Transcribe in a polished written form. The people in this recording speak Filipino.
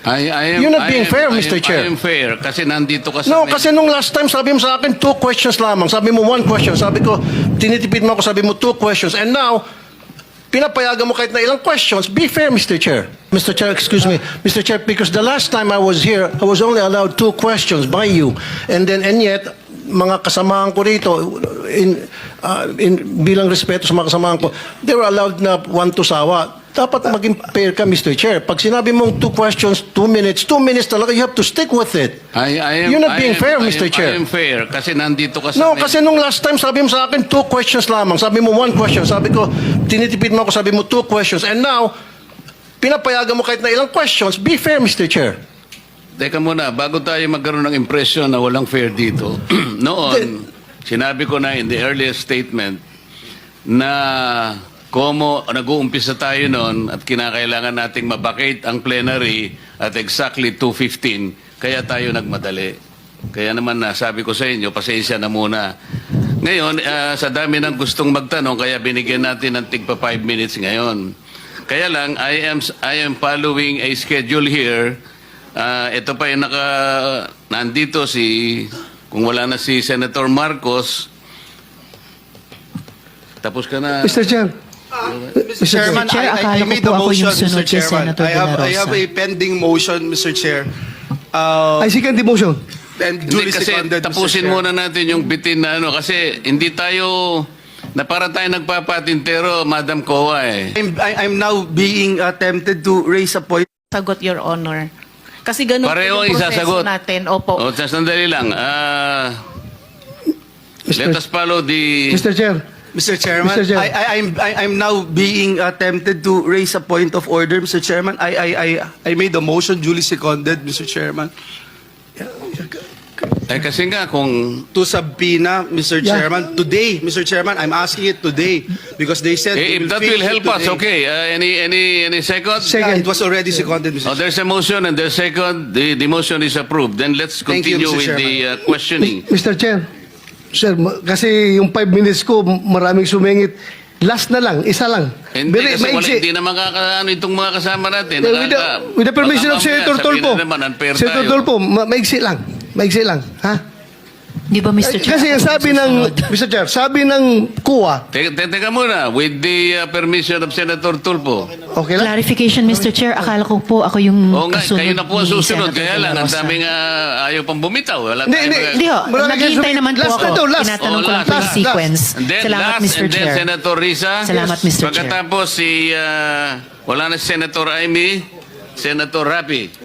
You're not being fair, Mr. Chair. I am fair kasi nandito ka sa... No, kasi nung last time, sabi mo sa akin, 2 questions lamang. Sabi mo 1 question. Sabi ko, tinitipid mo ako, sabi mo 2 questions. And now, pinapayagan mo kahit na ilang questions. Be fair, Mr. Chair. Mr. Chair, excuse me. Mr. Chair, because the last time I was here, I was only allowed 2 questions by you. And yet, mga kasamahan ko rito, bilang respeto sa mga kasamahan ko, they were allowed na 1 to sawa. Dapat maging fair ka, Mr. Chair. Pag sinabi mong 2 questions, 2 minutes talaga, you have to stick with it. You're not being fair, Mr. Chair. I am fair kasi nandito ka sa... No, kasi nung last time, sabi mo sa akin, 2 questions lamang. Sabi mo 1 question. Sabi ko, tinitipid mo ako, sabi mo 2 questions. And now, pinapayagan mo kahit na ilang questions. Be fair, Mr. Chair. Teka muna, bago tayo magkaroon ng impression na walang fair dito, noon, sinabi ko na in the earliest statement na komo nag-uumpisa tayo noon at kinakailangan nating mabakate ang plenary at exactly 2:15, kaya tayo nagmadali. Kaya naman sabi ko sa inyo, pasensya na muna. Ngayon, sa dami ng gustong magtanong, kaya binigyan natin ng tigpa 5 minutes ngayon. Kaya lang, I am following a schedule here. Ito pa yung nandito kung wala na si Senator Marcos, tapos ka na. Mr. Chair. Mr. Chairman, Chair, I akala ko made po a ako motion, yung sunod Mr. kay Chairman. Senator De La I have Rosa. a pending motion, Mr. Chair. I second the motion. And Hindi, duly kasi seconded, Mr. tapusin Chair. muna natin yung bitin na kasi hindi tayo, na para tayo nagpapatintero, Madam Kowa eh. I'm now being attempted to raise a point. Sagot, Your Honor. Kasi ganun po Pareho yung isasagot. proseso natin. Opo. O, sandali lang. Let us follow the... Mr. Chair. Mr. Chairman, Mr. Chair. I'm now being attempted to raise a point of order, Mr. Chairman. I made a motion duly seconded, Mr. Chairman. kasi nga kung... To subpoena, Mr. Yeah. Chairman, today, Mr. Chairman, I'm asking it today because they said if that fix will it help us, today. okay. Any second? Second. It was already seconded, Mr. Oh, there's a motion and there's second. The motion is approved. Then let's Thank you, continue Mr. with the questioning. Mr. Chair. Sir, kasi yung 5 minutes ko, maraming sumingit. Last na lang, isa lang. Hindi kasi maigsi. hindi na makakaano itong mga kasama natin. With the permission of Senator Tolpo. Senator Tolpo, maigsi lang. Maigsi lang. Ha? Di ba, Mr. Chair? Kasi ang sabi ng, Mr. Chair, sabi ng kuwa, Teka muna, with the permission of Senator Tulpo. okay lang? Clarification, Mr. Chair. Akala ko po ako yung Oo nga, kasunod kayo na po ang ni susunod. Senator Kaya De La lang, ang Rosa. daming ayaw pang bumitaw. Wala Hindi, tayong hindi. mga- Hindi ho, Maraming naghihintay kasunod. naman po Last ako. na to, last. Tinatanong ko lang last, po yung last. sequence. And then Salamat, last, Mr. and then Chair. Senator Risa. Salamat, Mr. Chair. Pagkatapos wala na si Senator Amy, Senator Rapi.